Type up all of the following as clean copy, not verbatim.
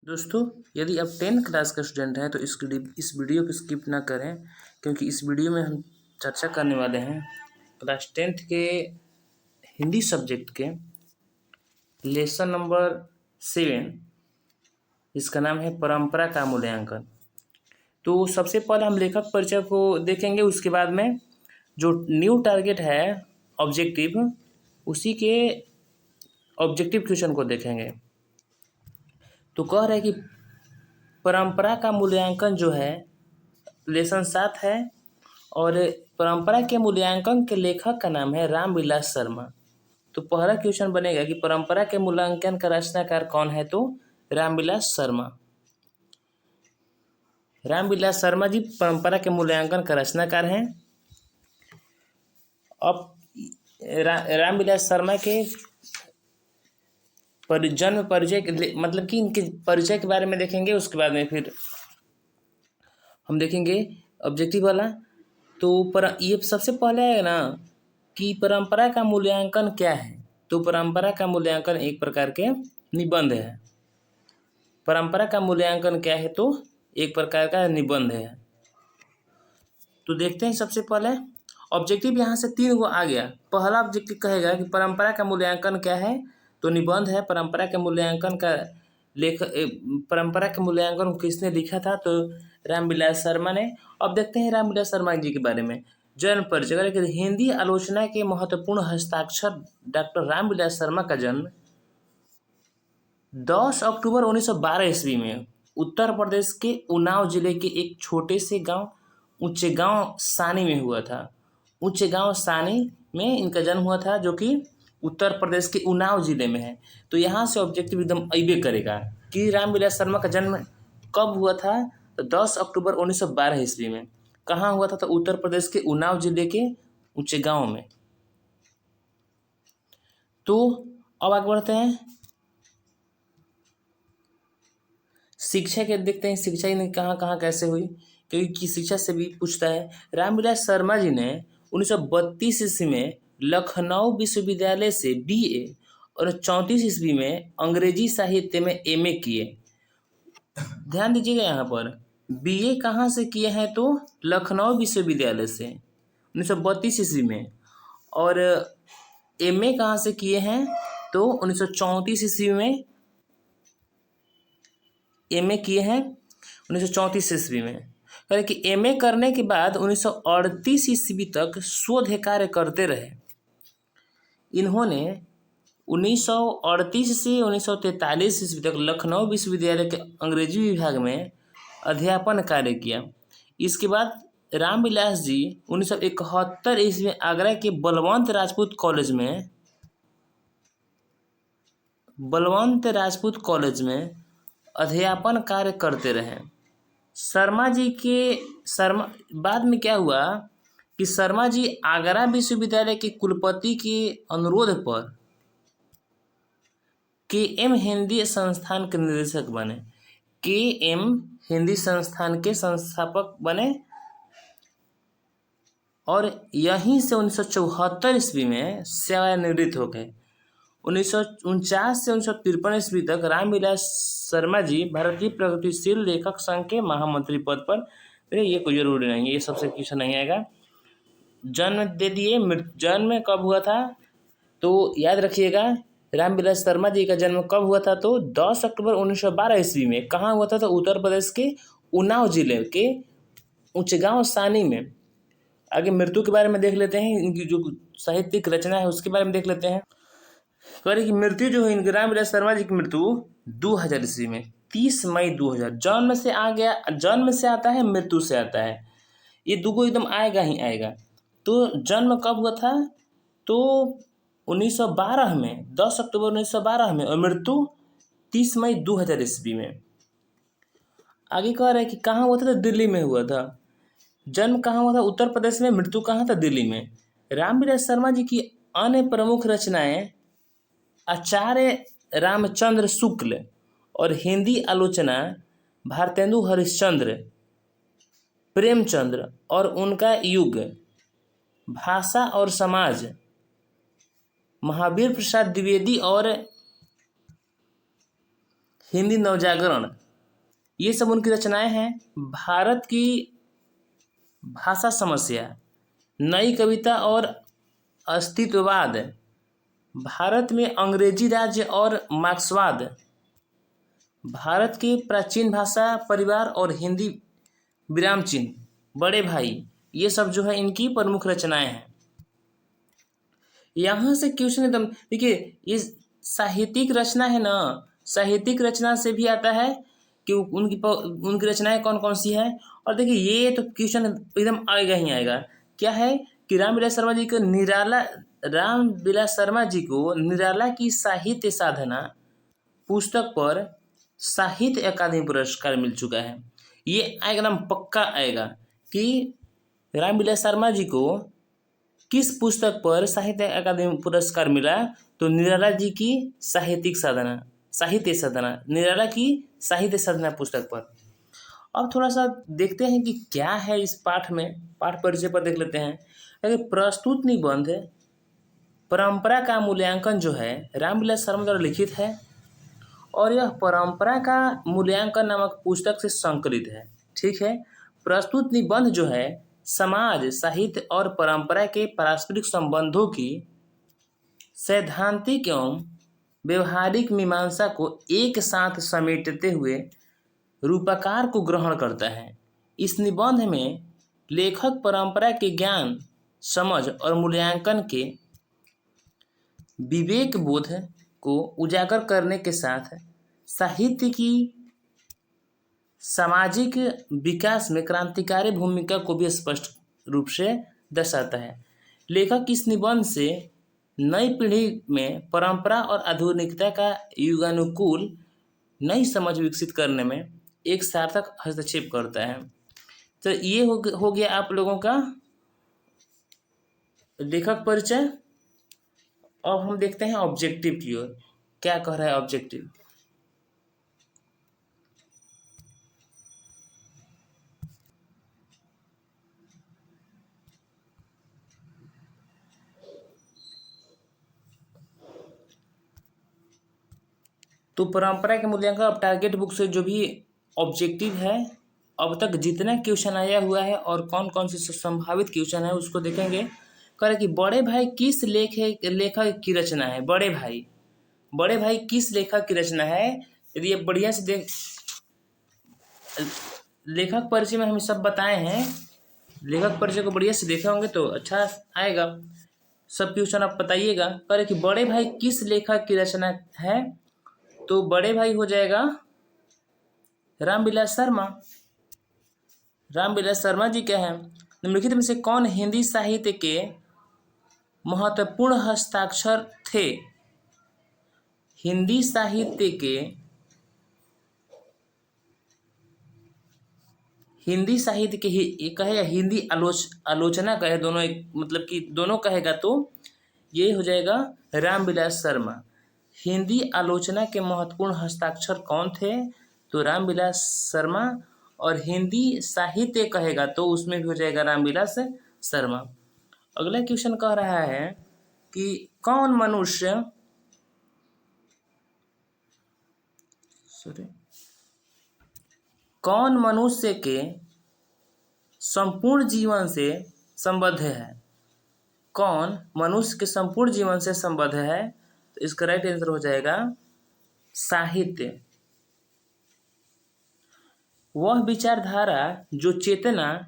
दोस्तों, यदि आप 10th क्लास का स्टूडेंट हैं तो इस वीडियो को स्किप ना करें, क्योंकि इस वीडियो में हम चर्चा करने वाले हैं क्लास 10th के हिंदी सब्जेक्ट के लेसन नंबर 7, जिसका नाम है परंपरा का मूल्यांकन। तो सबसे पहले हम लेखक परिचय को देखेंगे, उसके बाद में जो न्यू टारगेट है ऑब्जेक्टिव, उसी के ऑब्जेक्टिव क्वेश्चन को देखेंगे। तो कह रहे हैं कि परंपरा का मूल्यांकन जो है लेसन 7 है, और परंपरा के मूल्यांकन के लेखक का नाम है रामविलास शर्मा। तो पहला क्वेश्चन बनेगा कि परंपरा के मूल्यांकन का रचनाकार कौन है, तो रामविलास शर्मा। रामविलास शर्मा जी परंपरा के मूल्यांकन का रचनाकार हैं। अब रामविलास शर्मा के जन्म परिचय मतलब कि इनके परिचय के बारे में देखेंगे, उसके बाद में फिर हम देखेंगे ऑब्जेक्टिव वाला। तो ये सबसे पहले है ना कि परंपरा का मूल्यांकन क्या है। तो परंपरा का मूल्यांकन एक प्रकार के निबंध है। परंपरा का मूल्यांकन क्या है, तो एक प्रकार का निबंध है। तो देखते हैं सबसे पहले ऑब्जेक्टिव, यहाँ से 3 गो आ गया। पहला ऑब्जेक्टिव कहेगा कि परंपरा का मूल्यांकन क्या है, तो निबंध है। परंपरा के मूल्यांकन का परंपरा के मूल्यांकन किसने लिखा था, तो रामविलास शर्मा ने। अब देखते हैं रामविलास शर्मा जी के बारे में। जन्म परिचय कि हिंदी आलोचना के महत्वपूर्ण हस्ताक्षर डॉक्टर रामविलास शर्मा का जन्म 10 अक्टूबर 1912 ईस्वी में उत्तर प्रदेश के उन्नाव जिले के एक छोटे से गांव ऊंचेगांव सानी में हुआ था। ऊंचेगांव सानी में इनका जन्म हुआ था, जो कि उत्तर प्रदेश के उन्नाव जिले में है। तो यहाँ से ऑब्जेक्टिव एकदम अइबे करेगा कि रामविलास शर्मा का जन्म कब हुआ था, तो 10 अक्टूबर 1912 ईस्वी में। कहाँ हुआ था, तो उत्तर प्रदेश के उन्नाव जिले के ऊंचेगांव में। तो अब आगे बढ़ते हैं, शिक्षा के देखते हैं। शिक्षा इन्हें कहाँ कहाँ कैसे हुई, क्योंकि शिक्षा से भी पूछता है। रामविलास शर्मा जी ने 1932 ईस्वी में लखनऊ विश्वविद्यालय से BA और 34 ईस्वी में अंग्रेजी साहित्य में MA किए। ध्यान दीजिएगा यहाँ पर BA कहाँ से किए हैं, तो लखनऊ विश्वविद्यालय से 1932 ईस्वी में, और MA कहाँ से किए हैं, तो 1934 ईस्वी में MA किए हैं। 1934 ईस्वी में कह कि MA करने के बाद 1938 ईस्वी तक शोध कार्य करते रहे। इन्होंने 1938 से 1943 ईस्वी तक लखनऊ विश्वविद्यालय के अंग्रेजी विभाग में अध्यापन कार्य किया। इसके बाद रामविलास जी 1971 ईस्वी में आगरा के बलवंत राजपूत कॉलेज में अध्यापन कार्य करते रहे। बाद में क्या हुआ कि शर्मा जी आगरा विश्वविद्यालय के कुलपति के अनुरोध पर KM हिंदी संस्थान के निदेशक बने। KM हिंदी संस्थान के संस्थापक बने, और यहीं से 1974 ईस्वी में सेवानिवृत्त हो गए। 1949 से 1953 ईस्वी तक रामविलास शर्मा जी भारतीय प्रगतिशील लेखक संघ के महामंत्री पद पर। ये कोई जरूरी नहीं है, ये सबसे क्वेश्चन नहीं आएगा। जन्म दे दिए, जन्म कब हुआ था, तो याद रखिएगा रामविलास शर्मा जी का जन्म कब हुआ था, तो 10 अक्टूबर 1912 ईस्वी में। कहाँ हुआ था, तो उत्तर प्रदेश के उन्नाव जिले के ऊंचेगांव सानी में। आगे मृत्यु के बारे में देख लेते हैं, इनकी जो साहित्यिक रचना है उसके बारे में देख लेते हैं। कह रही कि मृत्यु जो है इनके रामविलास शर्मा जी की मृत्यु 2000 ईस्वी में 30 मई 2000। जन्म से आ गया, जन्म से आता है, मृत्यु से आता है, ये दुगो एकदम आएगा ही आएगा। तो जन्म कब हुआ था, तो 1912 में, 10 अक्टूबर 1912 में, और मृत्यु 30 मई 2000 ईस्वी में। आगे कह रहे हैं कि कहाँ हुआ था, तो दिल्ली में हुआ था। जन्म कहाँ हुआ था, उत्तर प्रदेश में, मृत्यु कहाँ था, दिल्ली में। रामविलास शर्मा जी की अन्य प्रमुख रचनाएं आचार्य रामचंद्र शुक्ल और हिंदी आलोचना भारतेंदु हरिश्चंद्र, प्रेमचंद्र और उनका युग, भाषा और समाज महावीर प्रसाद द्विवेदी और हिंदी नवजागरण, ये सब उनकी रचनाएं हैं। भारत की भाषा समस्या, नई कविता और अस्तित्ववाद, भारत में अंग्रेजी राज्य और मार्क्सवाद, भारत की प्राचीन भाषा परिवार और हिंदी विराम चिन्ह, बड़े भाई, ये सब जो है इनकी प्रमुख रचनाएं हैं। यहाँ से क्वेश्चन एकदम देखिए, ये साहित्यिक रचना है ना, साहित्यिक रचना से भी आता है कि उनकी रचनाएं कौन कौन सी है। और देखिए ये तो क्वेश्चन एकदम आएगा ही आएगा, क्या है कि राम विलास शर्मा जी को निराला की साहित्य साधना पुस्तक पर साहित्य अकादमी पुरस्कार मिल चुका है। ये एकदम पक्का आएगा कि रामविलास शर्मा जी को किस पुस्तक पर साहित्य अकादमी पुरस्कार मिला, तो निराला जी की साहित्य साधना, निराला की साहित्य साधना पुस्तक पर। अब थोड़ा सा देखते हैं कि क्या है इस पाठ में, पाठ परिचय पर देख लेते हैं। अगर प्रस्तुत निबंध परंपरा का मूल्यांकन जो है रामविलास शर्मा द्वारा लिखित है और यह परंपरा का मूल्यांकन नामक पुस्तक से संकलित है। ठीक है, प्रस्तुत निबंध जो है समाज, साहित्य और परंपरा के पारस्परिक संबंधों की सैद्धांतिक एवं व्यवहारिक मीमांसा को एक साथ समेटते हुए रूपाकार को ग्रहण करता है। इस निबंध में लेखक परंपरा के ज्ञान, समझ और मूल्यांकन के विवेक बोध को उजागर करने के साथ साहित्य की सामाजिक विकास में क्रांतिकारी भूमिका को भी स्पष्ट रूप से दर्शाता है। लेखक इस निबंध से नई पीढ़ी में परंपरा और आधुनिकता का युगानुकूल नई समझ विकसित करने में एक सार्थक हस्तक्षेप करता है। तो ये हो गया आप लोगों का लेखक परिचय। अब हम देखते हैं ऑब्जेक्टिव की ओर, क्या कह रहा है ऑब्जेक्टिव। तो परंपरा के मूल्यांकन अब टारगेट बुक से जो भी ऑब्जेक्टिव है, अब तक जितना क्वेश्चन आया हुआ है और कौन कौन से संभावित क्वेश्चन है उसको देखेंगे। कह रहे कि बड़े भाई किस लेखक की रचना है। बड़े भाई किस लेखक की रचना है। यदि ये बढ़िया से देख, लेखक परिचय में हम सब बताए हैं, लेखक परिचय को बढ़िया से देखे होंगे तो अच्छा आएगा। सब क्वेश्चन आप बताइएगा। कह रहे कि बड़े भाई किस लेखक की रचना है, तो बड़े भाई हो जाएगा रामविलास शर्मा। रामविलास शर्मा जी क्या है, निम्नलिखित में से कौन हिंदी साहित्य के महत्वपूर्ण हस्ताक्षर थे। हिंदी साहित्य के ही कहे या हिंदी आलोचना कहे, दोनों एक मतलब कि दोनों कहेगा तो ये हो जाएगा रामविलास शर्मा। हिंदी आलोचना के महत्वपूर्ण हस्ताक्षर कौन थे, तो रामविलास शर्मा। और हिंदी साहित्य कहेगा तो उसमें भी हो जाएगा रामविलास शर्मा। अगला क्वेश्चन कह रहा है कि कौन मनुष्य के संपूर्ण जीवन से संबद्ध है। कौन मनुष्य के संपूर्ण जीवन से संबद्ध है, तो इसका राइट आंसर हो जाएगा साहित्य। वह विचारधारा जो चेतना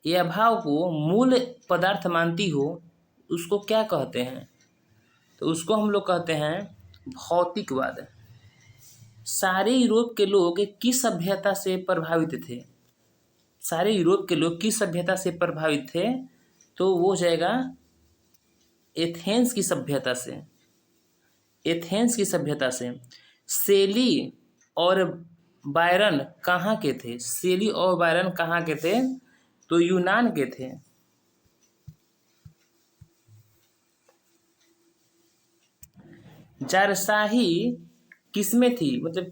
या भाव को मूल पदार्थ मानती हो उसको क्या कहते हैं, तो उसको हम लोग कहते हैं भौतिकवाद। सारे यूरोप के लोग किस सभ्यता से प्रभावित थे। सारे यूरोप के लोग किस सभ्यता से प्रभावित थे, तो वो हो जाएगा एथेंस की सभ्यता से। एथेंस की सभ्यता से। शेली और बायरन कहाँ के थे। शेली और बायरन कहाँ के थे, तो यूनान के थे। जारशाही किसमें थी, मतलब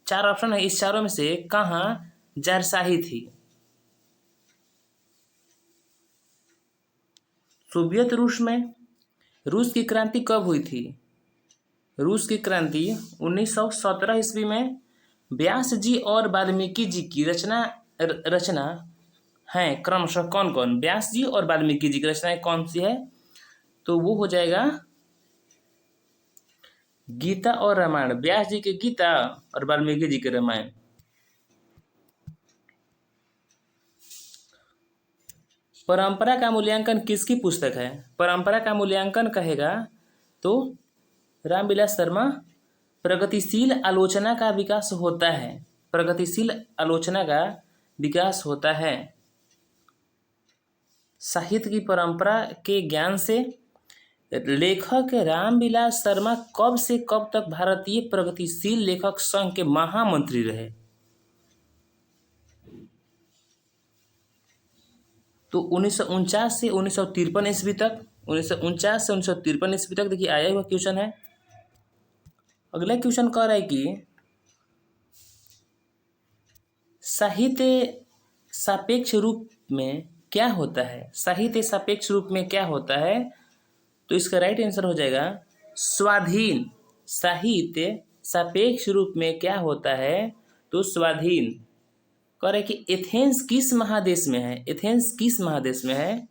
4 ऑप्शन है, इस चारों में से कहाँ जारशाही थी। सोवियत रूस में। रूस की क्रांति कब हुई थी, रूस की क्रांति 1917 ईस्वी में व्यास जी और वाल्मीकि जी की रचना है क्रमशः कौन कौन? व्यास जी और वाल्मीकि जी की रचनाएं कौन सी है? तो वो हो जाएगा गीता और रामायण। व्यास जी की गीता और वाल्मीकि जी के रामायण। परंपरा का मूल्यांकन किसकी पुस्तक है? परंपरा का मूल्यांकन कहेगा तो रामविलास शर्मा। प्रगतिशील आलोचना का विकास होता है। प्रगतिशील आलोचना का विकास होता है। साहित्य की परंपरा के ज्ञान से लेखक रामविलास शर्मा कब से कब तक भारतीय प्रगतिशील लेखक संघ के महामंत्री रहे? तो 1949 से 1953 ईस्वी तक। 1949 से 1953 ईस्वी तक देखिए आया हुआ क्वेश्चन है। अगला क्वेश्चन कह रहा है कि साहित्य सापेक्ष रूप में क्या होता है? साहित्य सापेक्ष रूप में क्या होता है? तो इसका राइट आंसर हो जाएगा स्वाधीन। साहित्य सापेक्ष रूप में क्या होता है? तो स्वाधीन। कह रहे कि एथेंस किस महादेश में है? एथेंस किस महादेश में है?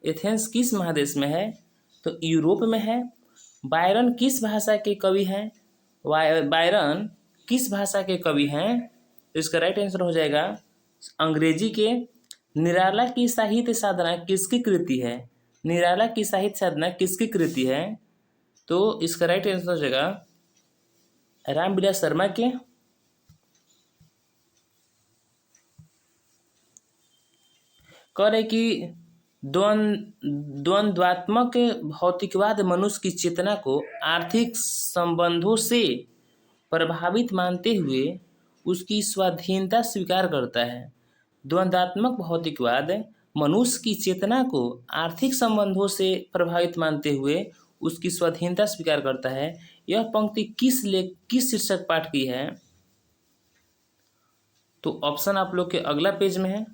एथेंस किस महादेश में है? तो यूरोप में है। बायरन किस भाषा के कवि हैं? बायरन किस भाषा के कवि हैं? तो इसका राइट आंसर हो जाएगा अंग्रेजी के। निराला की साहित्य साधना किसकी कृति है? निराला की साहित्य साधना किसकी कृति है? तो इसका राइट आंसर हो जाएगा रामविलास शर्मा के। कह रहे कि द्वंद्वात्मक भौतिकवाद मनुष्य की चेतना को आर्थिक संबंधों से प्रभावित मानते हुए उसकी स्वाधीनता स्वीकार करता है। द्वंद्वात्मक भौतिकवाद मनुष्य की चेतना को आर्थिक संबंधों से प्रभावित मानते हुए उसकी स्वाधीनता स्वीकार करता है। यह पंक्ति किस शीर्षक पाठ की है? तो ऑप्शन आप लोग के अगला पेज में है।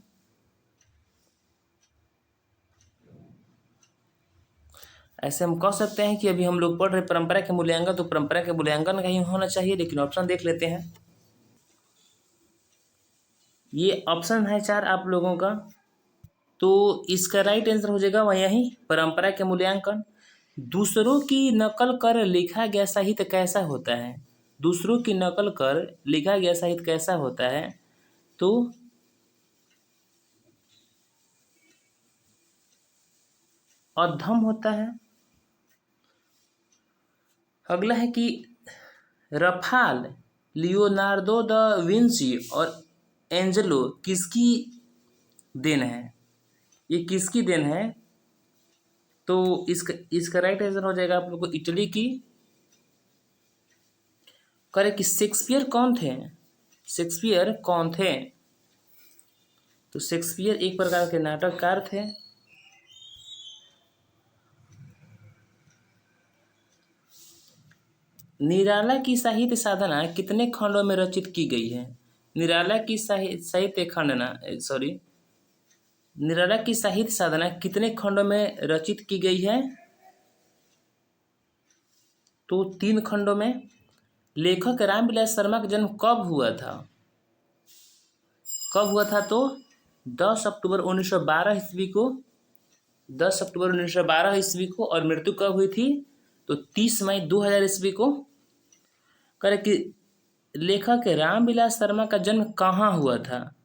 ऐसे हम कह सकते हैं कि अभी हम लोग पढ़ रहे परंपरा के मूल्यांकन, तो परंपरा के मूल्यांकन का ही होना चाहिए, लेकिन ऑप्शन देख लेते हैं। ये ऑप्शन है 4 आप लोगों का। तो इसका राइट आंसर हो जाएगा वही परंपरा के मूल्यांकन। दूसरों की नकल कर लिखा गया साहित्य कैसा होता है? दूसरों की नकल कर लिखा गया साहित्य कैसा होता है? तो अधम होता है। अगला है कि रफाल, लियोनार्डो दा विंची और एंजेलो किसकी देन है? ये किसकी देन है? तो इसका राइट आंसर हो जाएगा आप लोग को इटली की। करे कि शेक्सपियर कौन थे? शेक्सपियर कौन थे? तो शेक्सपियर एक प्रकार के नाटककार थे। निराला की साहित्य साधना कितने खंडों में रचित की गई है? निराला की निराला की साहित्य साधना कितने खंडों में रचित की गई है? तो 3 खंडों में। लेखक रामविलास शर्मा का जन्म कब हुआ था? कब हुआ था? तो 10 अक्टूबर 1912 ईस्वी को। 10 अक्टूबर 1912 ईस्वी को। और मृत्यु कब हुई थी? तो 30 मई 2000 ईस्वी को। करे कि लेखक रामविलास शर्मा का जन्म कहाँ हुआ था?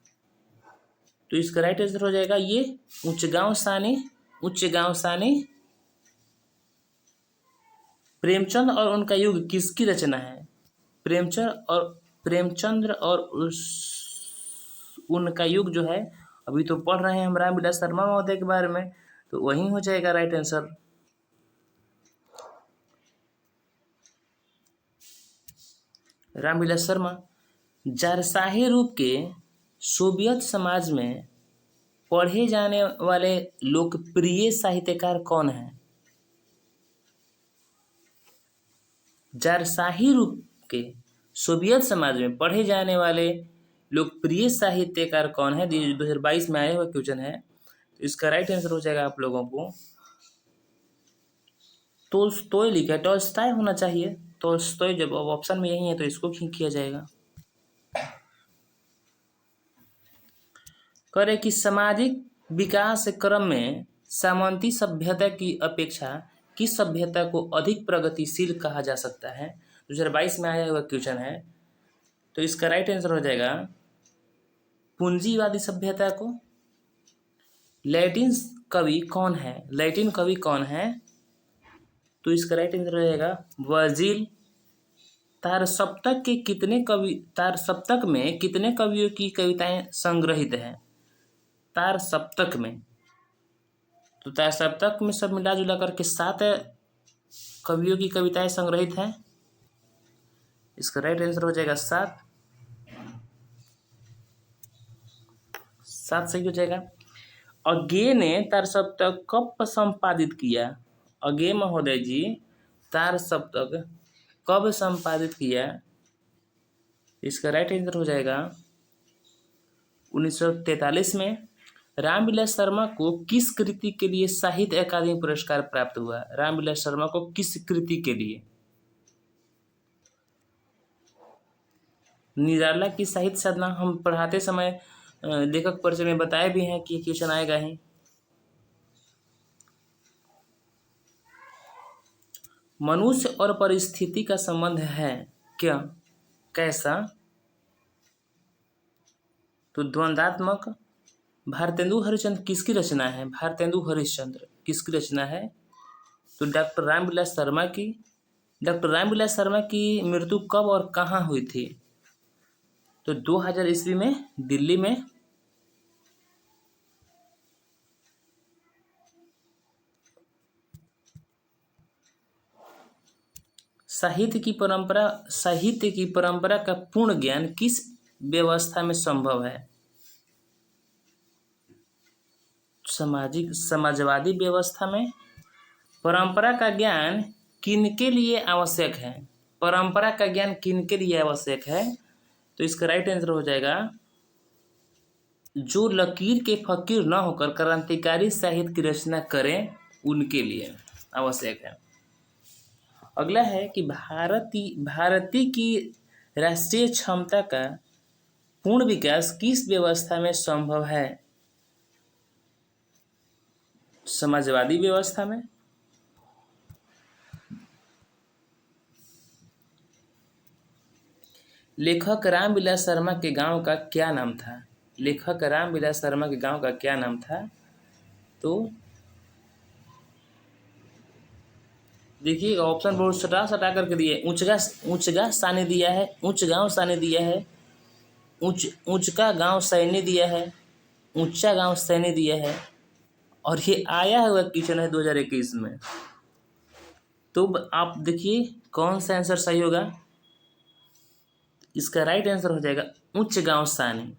तो इसका राइट आंसर हो जाएगा ये उच्चगांव सानी। प्रेमचंद और उनका युग किसकी रचना है? प्रेमचंद्र और उनका युग जो है, अभी तो पढ़ रहे हैं हम रामविलास शर्मा महोदय के बारे में, तो वही हो जाएगा राइट आंसर। रामविलास शर्मा। जारशाही रूप के सोवियत समाज में पढ़े जाने वाले लोकप्रिय साहित्यकार कौन हैं? जारशाही रूप के सोवियत समाज में पढ़े जाने वाले लोकप्रिय साहित्यकार कौन है? 2022 में आया हुआ क्वेश्चन है। तो इसका राइट आंसर हो जाएगा आप लोगों को टोल्स्टॉय लिखा है, टॉल्स्टॉय होना चाहिए। तोल्स्टॉय, जब ऑप्शन में यही है तो इसको किया जाएगा। करे कि सामाजिक विकास क्रम में सामंती सभ्यता की अपेक्षा किस सभ्यता को अधिक प्रगतिशील कहा जा सकता है? 2022 में आया हुआ क्वेश्चन है, तो इसका राइट आंसर हो जाएगा पूंजीवादी सभ्यता को। लैटिन कवि कौन है? लैटिन कवि कौन है? तो इसका राइट आंसर हो जाएगा वर्जिल। तार सप्तक में कितने कवियों की कविताएं संग्रहित हैं? तार सप्तक में, तो तार सप्तक में सब मिला जुला करके 7 कवियों की कविताएं संग्रहित हैं। इसका राइट आंसर हो जाएगा 7 सही हो जाएगा। अज्ञे ने तार सप्तक कब संपादित किया? अज्ञे महोदय जी तार सप्तक कब संपादित किया? इसका राइट आंसर हो जाएगा 1943 में। रामविलास शर्मा को किस कृति के लिए साहित्य अकादमी पुरस्कार प्राप्त हुआ? रामविलास शर्मा को किस कृति के लिए? निराला की साहित्य साधना हम पढ़ाते समय लेखक परिचय में बताए भी हैं कि क्वेश्चन आएगा ही। मनुष्य और परिस्थिति का संबंध है क्या? कैसा? तो द्वंद्वात्मक। भारतेंदु हरिश्चंद्र किसकी रचना है? भारतेंदु हरिश्चंद्र किसकी रचना है? तो डॉक्टर रामविलास शर्मा की। डॉक्टर रामविलास शर्मा की मृत्यु कब और कहाँ हुई थी? तो 2000 ईस्वी में दिल्ली में। साहित्य की परंपरा का पूर्ण ज्ञान किस व्यवस्था में संभव है? समाजवादी व्यवस्था में। परंपरा का ज्ञान किनके लिए आवश्यक है? परंपरा का ज्ञान किनके लिए आवश्यक है? तो इसका राइट आंसर हो जाएगा जो लकीर के फकीर न होकर क्रांतिकारी साहित्य की रचना करें उनके लिए आवश्यक है। अगला है कि भारतीय की राष्ट्रीय क्षमता का पूर्ण विकास किस व्यवस्था में संभव है? समाजवादी व्यवस्था में। लेखक रामविलास शर्मा के गांव का क्या नाम था? लेखक रामविलास शर्मा के गांव का क्या नाम था? तो देखिए ऑप्शन बहुत सटा करके दिए। ऊंचगा सानी दिया है, ऊंच गांव सानी दिया है, ऊंचका गांव सैनी दिया है, ऊंचा गांव सैनी दिया है, और ये आया हुआ क्वेश्चन है 2021 में। तो आप देखिए कौन सा आंसर सही होगा। इसका राइट आंसर हो जाएगा उच्च गांव सानी।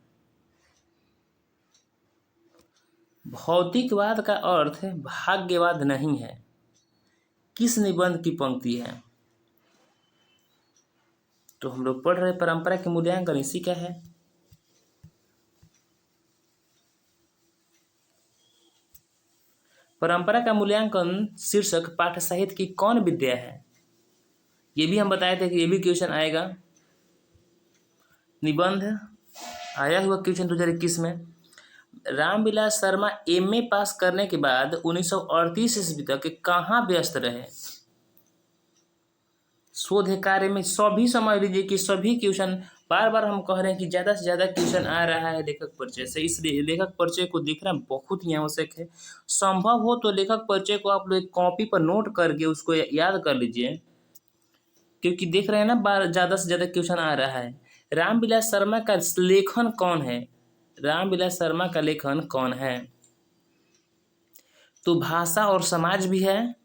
भौतिकवाद का अर्थ भाग्यवाद नहीं है, किस निबंध की पंक्ति है? तो हम लोग पढ़ रहे परंपरा के मूल्यांकन इसी का है। परंपरा का मूल्यांकन शीर्षक पाठ्य साहित्य की कौन विद्या है? ये भी हम बताए थे कि ये भी क्वेश्चन आएगा। निबंध आया हुआ क्वेश्चन 2021 में। रामविलास शर्मा एमए पास करने के बाद 1938 ईस्वी तक कहाँ व्यस्त रहे? शोध कार्य में। सभी समझ लीजिए कि सभी क्वेश्चन बार बार हम कह रहे हैं कि ज़्यादा से ज़्यादा क्वेश्चन आ रहा है लेखक परिचय से, इसलिए लेखक परिचय को देखना बहुत ही आवश्यक है। संभव हो तो लेखक परिचय को आप लोग कॉपी पर नोट करके उसको याद कर लीजिए, क्योंकि देख रहे हैं ना ज़्यादा से ज़्यादा क्वेश्चन आ रहा है। रामविलास शर्मा का लेखन कौन है? रामविलास शर्मा का लेखन कौन है? तो भाषा और समाज भी है,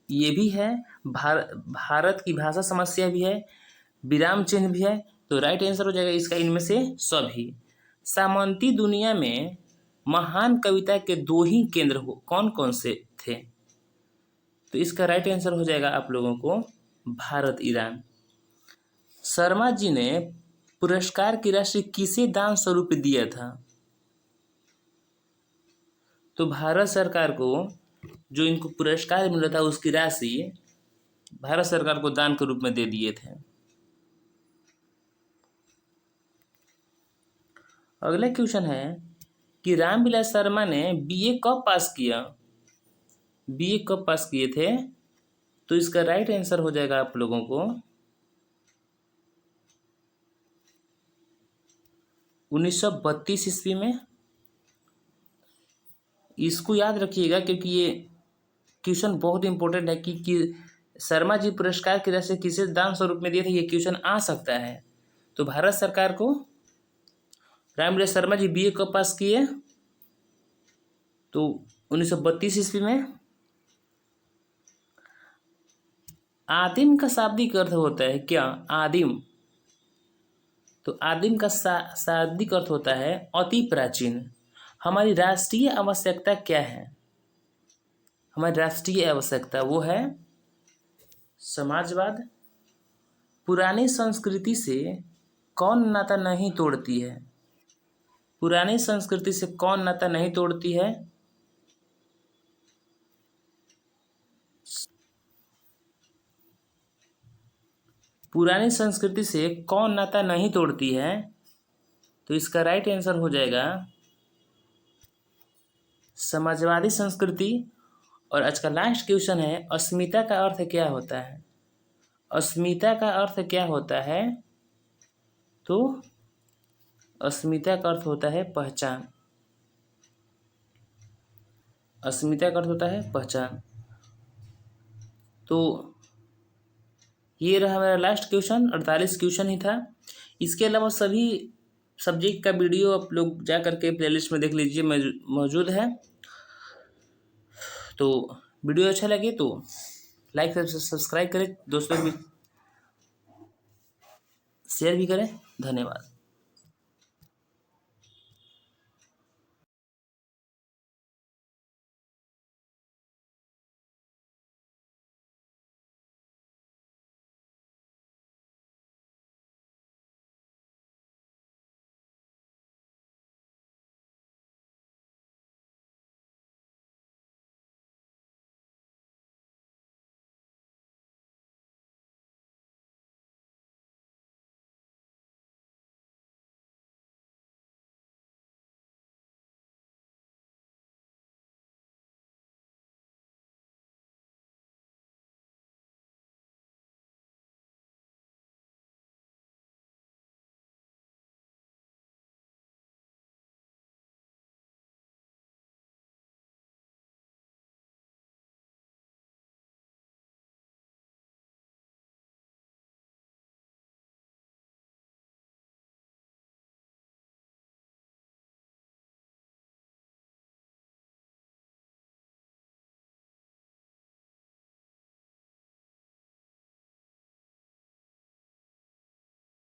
ये भी है, भारत की भाषा समस्या भी है, विराम चिन्ह भी है। तो राइट आंसर हो जाएगा इसका इनमें से सभी। सामंती दुनिया में महान कविता के 2 ही केंद्र कौन कौन से थे? तो इसका राइट आंसर हो जाएगा आप लोगों को भारत ईरान। शर्मा जी ने पुरस्कार की राशि किसे दान स्वरूप दिया था? तो भारत सरकार को जो इनको पुरस्कार मिला था उसकी राशि भारत सरकार को दान के रूप में दे दिए थे। अगला क्वेश्चन है कि रामविलास शर्मा ने बीए कब पास किया? बीए कब पास किए थे? तो इसका राइट आंसर हो जाएगा आप लोगों को 1932 ईस्वी में। इसको याद रखिएगा क्योंकि ये क्वेश्चन बहुत इंपॉर्टेंट है कि शर्मा जी पुरस्कार की राशि किसे दान स्वरूप में दिए थे, ये क्वेश्चन आ सकता है। तो भारत सरकार को रामविलास शर्मा जी बीए कब पास किए? तो 1932 ईस्वी में। आदिम का शाब्दिक अर्थ होता है क्या? आदिम, तो आदिम का शाब्दिक अर्थ होता है अति प्राचीन। हमारी राष्ट्रीय आवश्यकता क्या है? हमारी राष्ट्रीय आवश्यकता वो है समाजवाद। पुरानी संस्कृति से कौन नाता नहीं तोड़ती है? पुरानी संस्कृति से कौन नाता नहीं तोड़ती है? पुरानी संस्कृति से कौन नाता नहीं तोड़ती है? तो इसका राइट आंसर हो जाएगा समाजवादी संस्कृति। और आज का लास्ट क्वेश्चन है अस्मिता का अर्थ क्या होता है? अस्मिता का अर्थ क्या होता है? तो अस्मिता का अर्थ होता है पहचान। अस्मिता का अर्थ होता है पहचान। तो ये रहा मेरा लास्ट क्वेश्चन, 48 क्वेश्चन ही था। इसके अलावा सभी सब्जेक्ट का वीडियो आप लोग जा करके प्लेलिस्ट में देख लीजिए, मौजूद है। तो वीडियो अच्छा लगे तो लाइक सब्सक्राइब करें, दोस्तों भी शेयर भी करें। धन्यवाद।